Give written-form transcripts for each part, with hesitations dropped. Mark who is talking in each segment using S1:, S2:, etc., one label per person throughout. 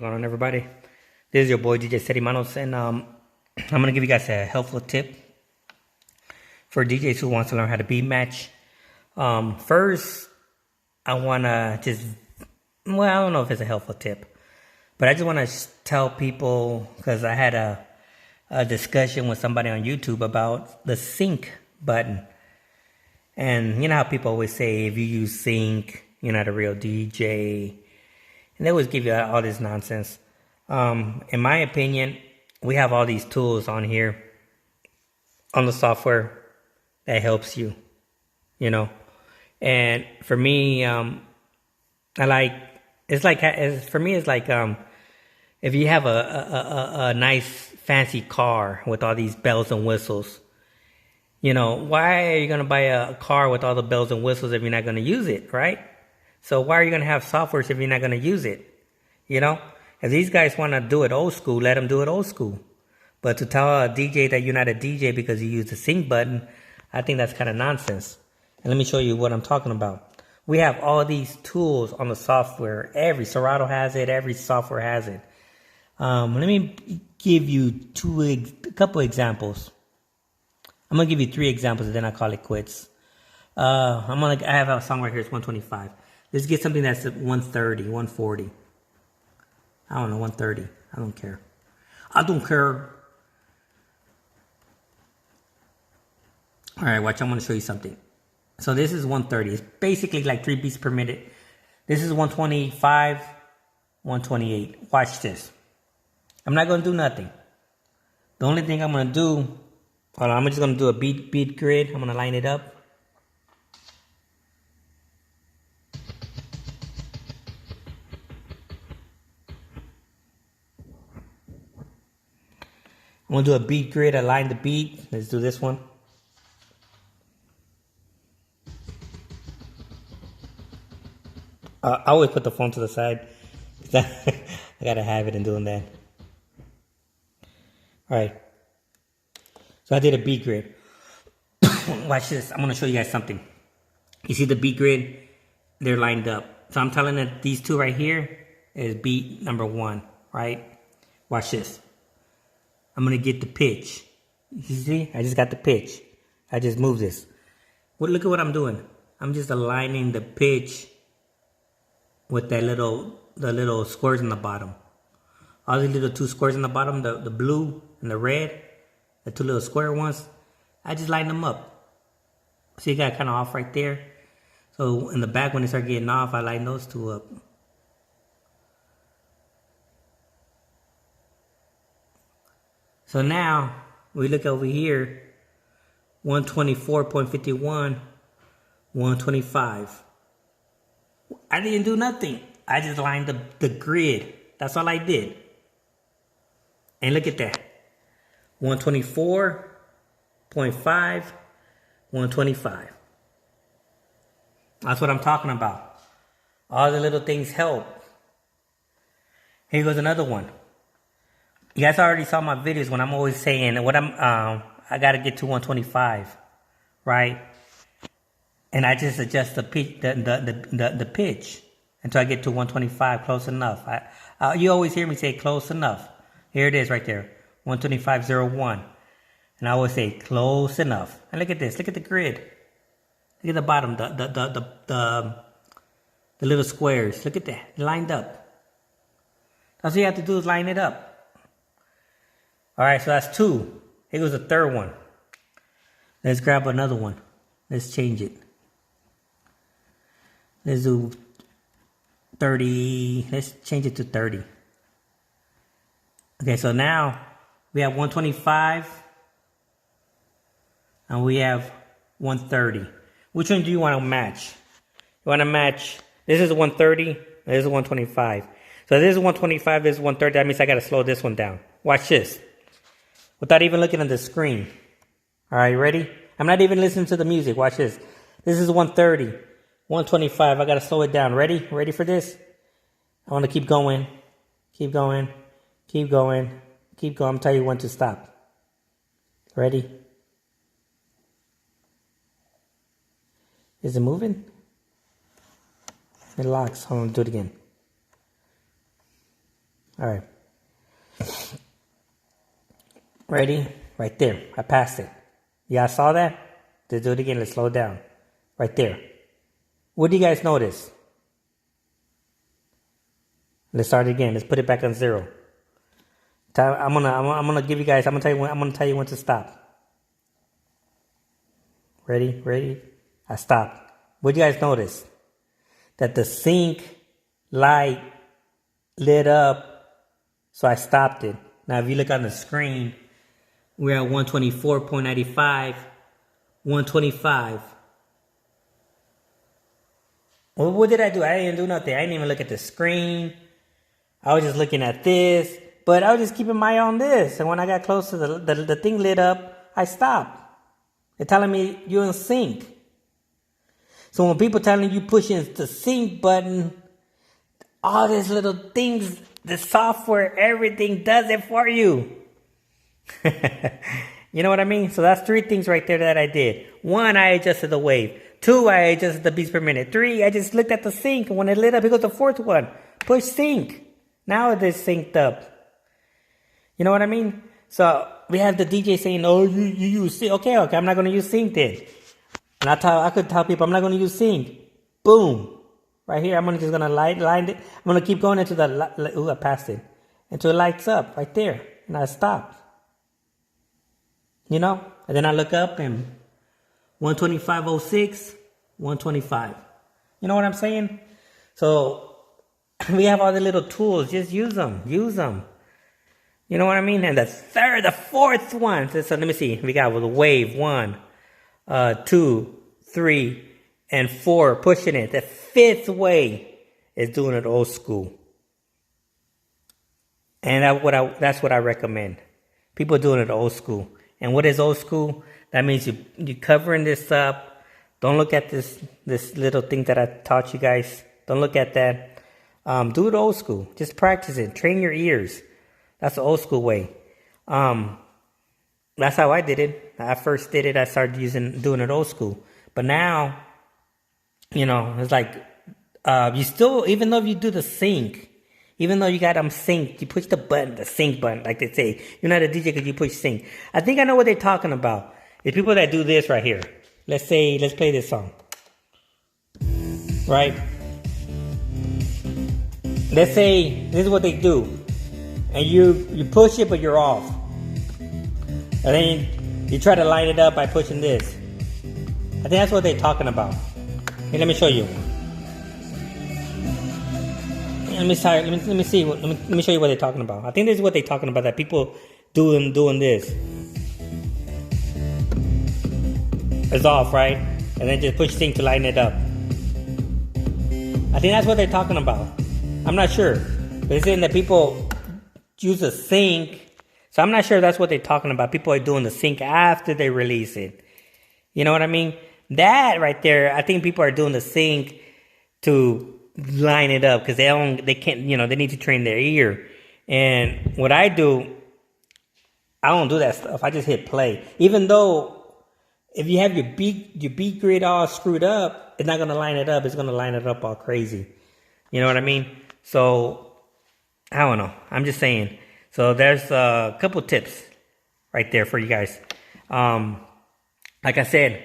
S1: What's going on, everybody? This is your boy DJ Steady Manos, and I'm gonna give you guys a helpful tip for DJs who wants to learn how to beat match. First, I wanna I don't know if it's a helpful tip, but I just wanna tell people, because I had a discussion with somebody on YouTube about the sync button, and you know how people always say if you use sync, you're not a real DJ. And they always give you all this nonsense. In my opinion, we have all these tools on here, on the software, that helps you, you know. And for me, for me, it's like if you have a nice fancy car with all these bells and whistles, you know, why are you going to buy a car with all the bells and whistles if you're not going to use it, right? So why are you going to have software if you're not going to use it? You know, if these guys want to do it old school, let them do it old school. But to tell a DJ that you're not a DJ because you use the sync button, I think that's kind of nonsense. And let me show you what I'm talking about. We have all these tools on the software. Every Serato has it. Every software has it. Let me give you a couple examples. I'm going to give you 3 examples and then I call it quits. I have a song right here. It's 125. Let's get something that's at 130, 140. I don't know, 130. I don't care. I don't care. All right, watch. I'm going to show you something. So this is 130. It's basically like 3 beats per minute. This is 125, 128. Watch this. I'm not going to do nothing. The only thing I'm going to do, hold on, I'm just going to do a beat grid. I'm going to line it up. I'm going to do a beat grid, align the beat. Let's do this one. I always put the phone to the side. I got to have it in doing that. Alright. So I did a beat grid. Watch this. I'm going to show you guys something. You see the beat grid? They're lined up. So I'm telling that these two right here is beat number 1, right? Watch this. I'm going to get the pitch. You see? I just got the pitch. I just moved this. Well, look at what I'm doing. I'm just aligning the pitch with the little squares in the bottom. All these little 2 squares in the bottom, the blue and the red, the 2 little square ones, I just line them up. See, you got kind of off right there. So in the back, when they start getting off, I line those 2 up. So now, we look over here, 124.51, 125. I didn't do nothing. I just lined the grid. That's all I did. And look at that. 124.5, 125. That's what I'm talking about. All the little things help. Here goes another one. You guys already saw my videos when I'm always saying I gotta get to 125, right? And I just adjust the pitch, the pitch until I get to 125, close enough. You always hear me say close enough. Here it is right there, 125.01. And I always say close enough. And look at this, look at the grid. Look at the bottom, the little squares. Look at that, lined up. That's all you have to do is line it up. All right, so that's 2. Here goes the 3rd one. Let's grab another one. Let's change it. Let's do 30. Let's change it to 30. Okay, so now we have 125 and we have 130. Which one do you want to match? You want to match, this is 130, this is 125. So this is 125, this is 130, that means I got to slow this one down. Watch this. Without even looking at the screen. All right, ready? I'm not even listening to the music. Watch this. This is 130, 125. I got to slow it down. Ready? Ready for this? I want to keep going. Keep going. Keep going. Keep going. I'm telling you when to stop. Ready? Is it moving? It locks. Hold on, do it again. All right. Ready? Right there. I passed it. Yeah, I saw that? Let's do it again. Let's slow it down. Right there. What do you guys notice? Let's start it again. Let's put it back on 0. I'm gonna give you guys. I'm gonna tell you when to stop. Ready? I stopped. What do you guys notice? That the sync light lit up, so I stopped it. Now, if you look on the screen, we're at 124.95, 125. Well, what did I do? I didn't do nothing. I didn't even look at the screen. I was just looking at this, but I was just keeping my eye on this. And when I got close to the thing lit up, I stopped. They're telling me you're in sync. So when people telling you pushing the sync button, all these little things, the software, everything does it for you. You know what I mean? So that's 3 things right there that I did. 1, I adjusted the wave. 2, I adjusted the beats per minute. 3, I just looked at the sync. And when it lit up, here goes the 4th one. Push sync. Now it is synced up. You know what I mean? So we have the DJ saying, oh, you use sync. Okay, I'm not going to use sync then. And I could tell people I'm not going to use sync. Boom. Right here, I'm just going to line it. I'm going to keep going into the, ooh, I passed it. Until it lights up right there. And I stop. You know? And then I look up and 125.06, 125. You know what I'm saying? So we have all the little tools. Just use them. Use them. You know what I mean? And the 4th one. So let me see. We got with a wave. 1, 2, 3, and 4. Pushing it. The 5th way is doing it old school. And that's what I recommend. People doing it old school. And what is old school? That means you're covering this up. Don't look at this little thing that I taught you guys. Don't look at that. Do it old school. Just practice it. Train your ears. That's the old school way. That's how I did it. I first did it. I started doing it old school. But now, you know, it's like you still, even though you do the sync, even though you got them synced, you push the sync button, like they say. You're not a DJ because you push sync. I think I know what they're talking about. The people that do this right here. Let's play this song. Right? Let's say this is what they do. And you push it, but you're off. And then you try to line it up by pushing this. I think that's what they're talking about. Hey, let me show you. Let me see. Let me show you what they're talking about. I think this is what they're talking about. That people doing this. It's off, right? And then just push sync to line it up. I think that's what they're talking about. I'm not sure, but it's saying that people use a sync. So I'm not sure that's what they're talking about. People are doing the sync after they release it. You know what I mean? That right there, I think people are doing the sync to line it up because they can't, you know, they need to train their ear. And what I do, I don't do that stuff. I just hit play. Even though if you have your beat grid all screwed up, it's not going to line it up. It's going to line it up all crazy. You know what I mean? So, I don't know. I'm just saying. So, there's a couple tips right there for you guys. Like I said,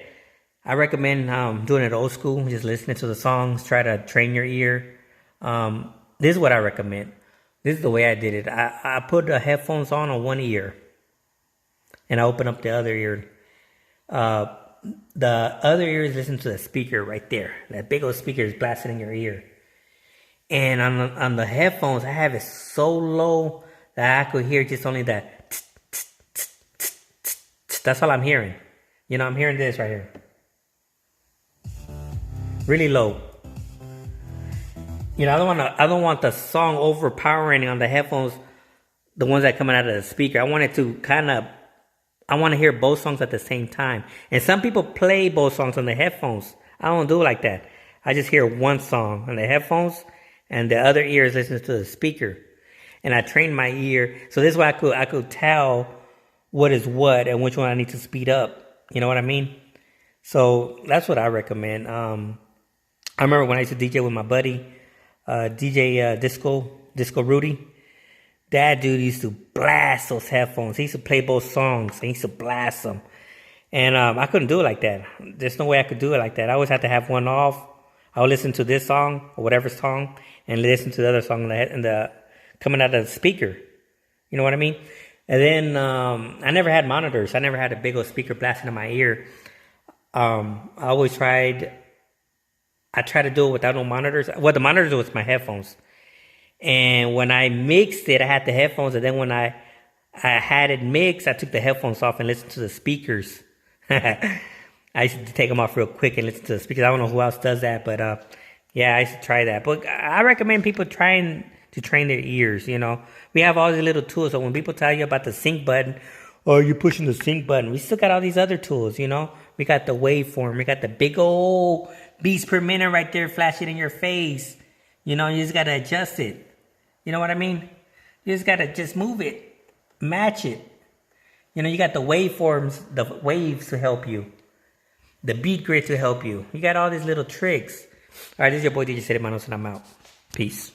S1: I recommend doing it old school. Just listening to the songs. Try to train your ear. This is what I recommend. This is the way I did it. I put the headphones on one ear. And I open up the other ear. The other ear is listening to the speaker right there. That big old speaker is blasting in your ear. And on the headphones, I have it so low that I could hear just only that. That's all I'm hearing. You know, I'm hearing this right here. Really low. You know, I don't want the song overpowering on the headphones, the ones that coming out of the speaker. I want it to I want to hear both songs at the same time. And some people play both songs on the headphones. I don't do it like that. I just hear one song on the headphones and the other ear is listening to the speaker. And I train my ear. So this way I could tell what is what and which one I need to speed up. You know what I mean? So that's what I recommend. I remember when I used to DJ with my buddy, DJ Disco Rudy. that dude used to blast those headphones. He used to play both songs. He used to blast them. And I couldn't do it like that. There's no way I could do it like that. I always had to have one off. I would listen to this song or whatever song and listen to the other song in the coming out of the speaker. You know what I mean? And then I never had monitors. I never had a big old speaker blasting in my ear. I tried to do it without no monitors. Well, the monitors was my headphones. And when I mixed it, I had the headphones. And then when I had it mixed, I took the headphones off and listened to the speakers. I used to take them off real quick and listen to the speakers. I don't know who else does that, but yeah, I used to try that. But I recommend people trying to train their ears, you know. We have all these little tools. So when people tell you about the sync button, oh, you're pushing the sync button. We still got all these other tools, you know. We got the waveform. We got the big old beats per minute right there flashing in your face. You know, you just got to adjust it. You know what I mean? You just got to just move it. Match it. You know, you got the waveforms, the waves to help you. The beat grid to help you. You got all these little tricks. All right, this is your boy DJ Manos, and I'm out. Peace.